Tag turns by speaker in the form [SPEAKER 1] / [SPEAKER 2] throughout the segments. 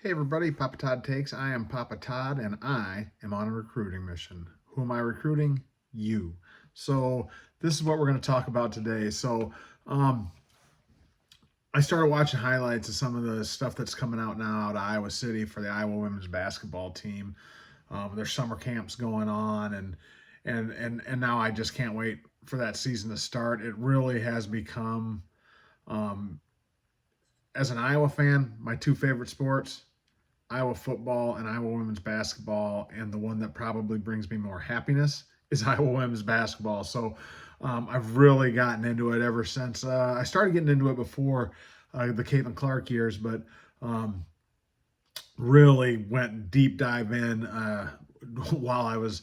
[SPEAKER 1] Hey everybody, Papa Todd Takes. I am Papa Todd and I am on a recruiting mission. Who am I recruiting? You. So this is what we're going to talk about today. Um, I started watching highlights of some of the stuff that's coming out now out of Iowa City for the Iowa women's basketball team. There's summer camps going on and now I just can't wait for that season to start. It really has become, um, as an Iowa fan, my two favorite sports, Iowa football and Iowa women's basketball, and the one that probably brings me more happiness is Iowa women's basketball. So I've really gotten into it ever since I started getting into it before the Caitlin Clark years, but really went deep dive in while I was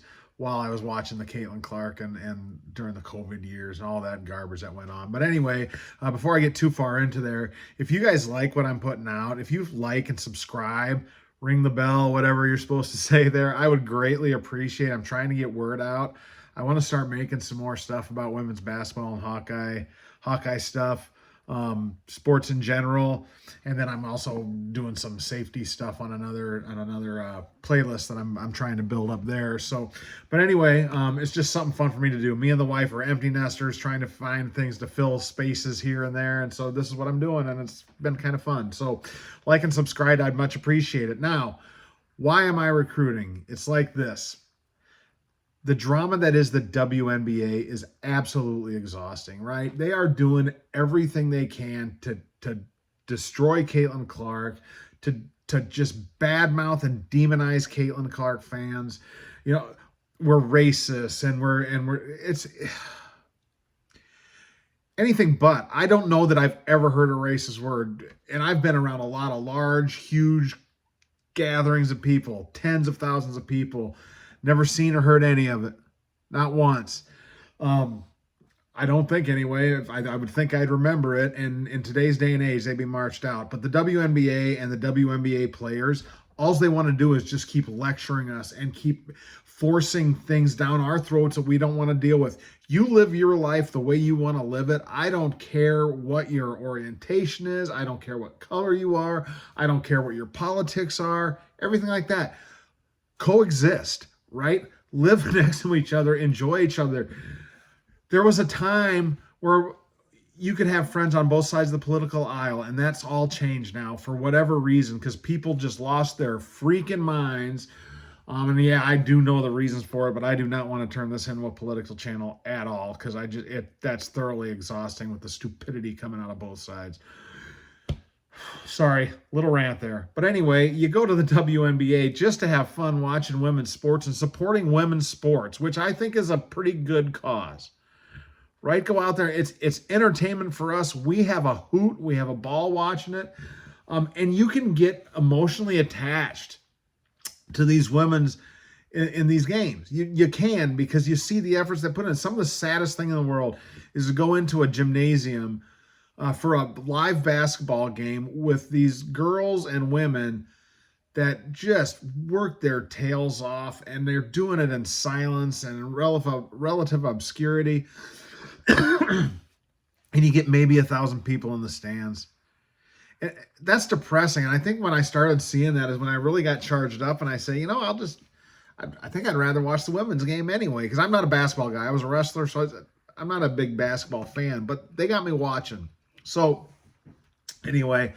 [SPEAKER 1] watching the Caitlin Clark and during the COVID years and all that garbage that went on. But anyway, before I get too far into there, if you guys like what I'm putting out, if you like and subscribe, ring the bell, whatever you're supposed to say there, I would greatly appreciate. I'm trying to get word out. I want to start making some more stuff about women's basketball and Hawkeye stuff, sports in general, and then I'm also doing some safety stuff on another playlist that I'm trying to build up there. So, but anyway, it's just something fun for me to do. Me and the wife are empty nesters trying to find things to fill spaces here and there, and so this is what I'm doing, and it's been kind of fun. So, like and subscribe, I'd much appreciate it. Now, why am I recruiting? It's like this. The drama that is the WNBA is absolutely exhausting, right? They are doing everything they can to destroy Caitlin Clark, to just badmouth and demonize Caitlin Clark fans. You know, we're racist and it's anything but. I don't know that I've ever heard a racist word, and I've been around a lot of large, huge gatherings of people, tens of thousands of people. Never seen or heard any of it. Not once. I don't think anyway. I would think I'd remember it. And in today's day and age, they'd be marched out. But the WNBA and the WNBA players, all they want to do is just keep lecturing us and keep forcing things down our throats that we don't want to deal with. You live your life the way you want to live it. I don't care what your orientation is. I don't care what color you are. I don't care what your politics are. Everything like that. Coexist. Right? Live next to each other, enjoy each other. There was a time where you could have friends on both sides of the political aisle, and that's all changed now for whatever reason, because people just lost their freaking minds. And yeah, I do know the reasons for it, but I do not want to turn this into a political channel at all, because that's thoroughly exhausting with the stupidity coming out of both sides. Sorry, little rant there. But anyway, you go to the WNBA just to have fun watching women's sports and supporting women's sports, which I think is a pretty good cause. Right? Go out there. It's entertainment for us. We have a hoot. We have a ball watching it. And you can get emotionally attached to these women's in these games. You can, because you see the efforts they put in. Some of the saddest thing in the world is to go into a gymnasium for a live basketball game with these girls and women that just work their tails off, and they're doing it in silence and in relative obscurity. And you get maybe 1,000 people in the stands. That's depressing. And I think when I started seeing that is when I really got charged up, and I say, I think I'd rather watch the women's game anyway, because I'm not a basketball guy. I was a wrestler, so I'm not a big basketball fan, but they got me watching. So anyway,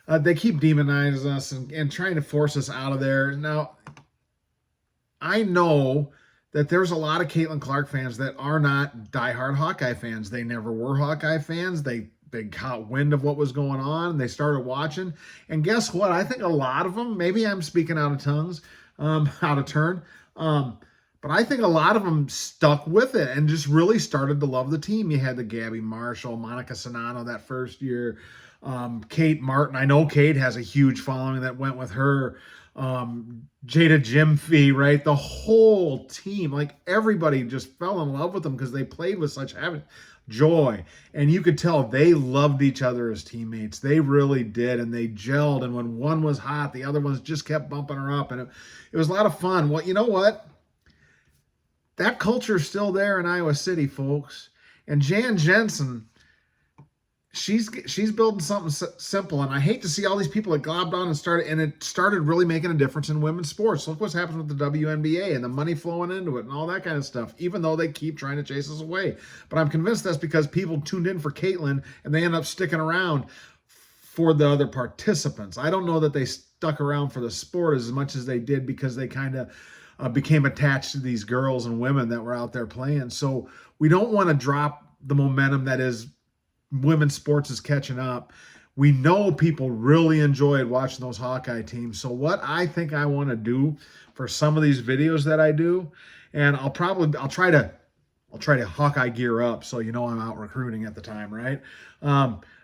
[SPEAKER 1] they keep demonizing us and trying to force us out of there. Now, I know that there's a lot of Caitlin Clark fans that are not diehard Hawkeye fans. They never were Hawkeye fans. They caught wind of what was going on. They started watching. And guess what? I think a lot of them, maybe I'm speaking out of turn, but I think a lot of them stuck with it and just really started to love the team. You had the Gabby Marshall, Monica Sonano that first year, Kate Martin. I know Kate has a huge following that went with her. Jada Jimfy, right? The whole team, like everybody just fell in love with them because they played with such joy. And you could tell they loved each other as teammates. They really did. And they gelled. And when one was hot, the other ones just kept bumping her up. And it was a lot of fun. Well, you know what? That culture is still there in Iowa City, folks. And Jan Jensen, she's building something simple, and I hate to see all these people that globbed on and it started really making a difference in women's sports. Look what's happened with the WNBA and the money flowing into it and all that kind of stuff, even though they keep trying to chase us away. But I'm convinced that's because people tuned in for Caitlin and they end up sticking around for the other participants. I don't know that they stuck around for the sport as much as they did because they kind of became attached to these girls and women that were out there playing. So we don't want to drop the momentum that is women's sports is catching up. We know people really enjoyed watching those Hawkeye teams. So what I think I want to do for some of these videos that I do, and I'll try to Hawkeye gear up so you know I'm out recruiting at the time, right?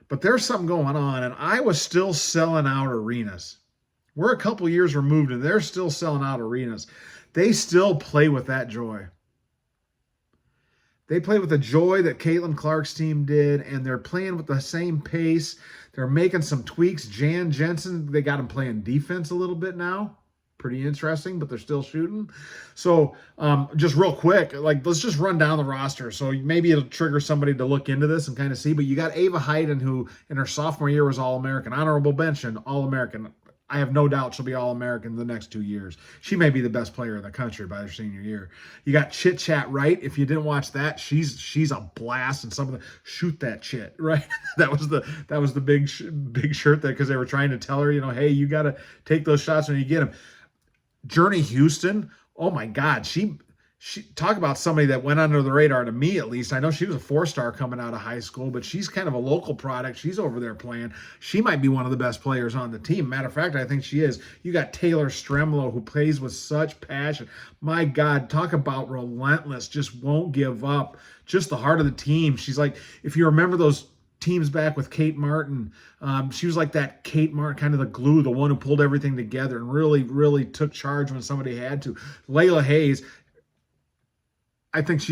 [SPEAKER 1] But there's something going on, and Iowa's still selling out arenas. We're a couple years removed, and they're still selling out arenas. They still play with that joy. They play with the joy that Caitlin Clark's team did, and they're playing with the same pace. They're making some tweaks. Jan Jensen, they got him playing defense a little bit now. Pretty interesting, but they're still shooting. So just real quick, let's just run down the roster. So maybe it'll trigger somebody to look into this and kind of see. But you got Ava Hayden, who in her sophomore year was All-American, honorable mention, All-American. I have no doubt she'll be All-American the next 2 years. She may be the best player in the country by her senior year. You got Chit Chat Wright. If you didn't watch that, she's a blast. And some of the shoot that chit, right? that was the big shirt there because they were trying to tell her, hey, you got to take those shots when you get them. Journey Houston. Oh my God, she talk about somebody that went under the radar to me, at least. I know she was a 4-star coming out of high school, but she's kind of a local product. She's over there playing. She might be one of the best players on the team. Matter of fact, I think she is. You got Taylor Stremlo, who plays with such passion. My God, talk about relentless, just won't give up. Just the heart of the team. She's like, if you remember those teams back with Kate Martin, she was like that Kate Martin, kind of the glue, the one who pulled everything together and really, really took charge when somebody had to. Layla Hayes, I think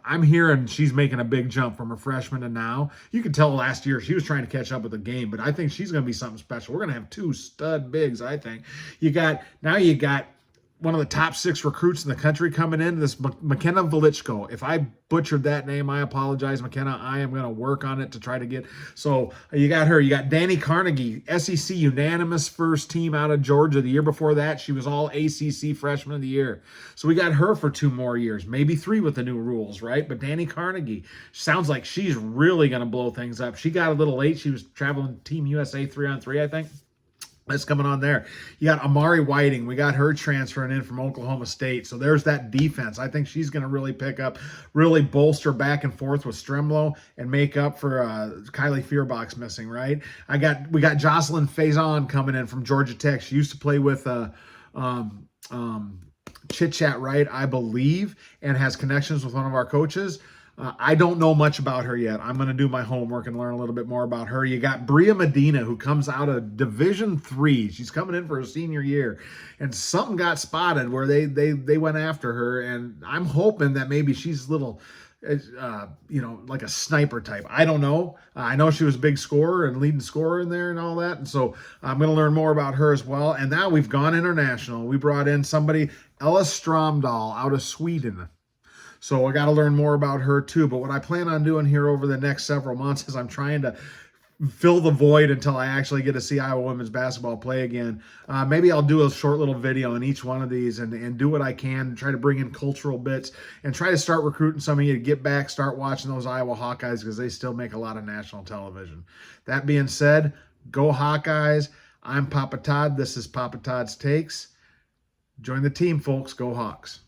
[SPEAKER 1] I'm hearing she's making a big jump from a freshman to now. You could tell last year she was trying to catch up with the game, but I think she's going to be something special. We're going to have 2 stud bigs, I think. You got one of the top 6 recruits in the country coming in, this McKenna Velichko. If I butchered that name, I apologize, McKenna. I am going to work on it to try to get. So you got her. You got Danny Carnegie, SEC unanimous first team out of Georgia. The year before that, she was all ACC freshman of the year. So we got her for 2 more years, maybe 3 with the new rules, right? But Danny Carnegie sounds like she's really going to blow things up. She got a little late. She was traveling Team USA 3-on-3, I think. That's coming on there. You got Amari Whiting. We got her transferring in from Oklahoma State. So there's that defense. I think she's going to really pick up, really bolster back and forth with Stremlo and make up for Kylie Fearbach's missing, right? We got Jocelyn Faison coming in from Georgia Tech. She used to play with Chit Chat Wright, I believe, and has connections with one of our coaches. I don't know much about her yet. I'm going to do my homework and learn a little bit more about her. You got Bria Medina, who comes out of Division III. She's coming in for her senior year, and something got spotted where they went after her, and I'm hoping that maybe she's a little, like a sniper type. I don't know. I know she was a big scorer and leading scorer in there and all that, and so I'm going to learn more about her as well. And now we've gone international. We brought in somebody, Ella Stromdahl, out of Sweden. So I got to learn more about her too. But what I plan on doing here over the next several months is I'm trying to fill the void until I actually get to see Iowa women's basketball play again. Maybe I'll do a short little video on each one of these and do what I can, try to bring in cultural bits and try to start recruiting some of you to get back, start watching those Iowa Hawkeyes because they still make a lot of national television. That being said, go Hawkeyes. I'm Papa Todd. This is Papa Todd's Takes. Join the team, folks. Go Hawks.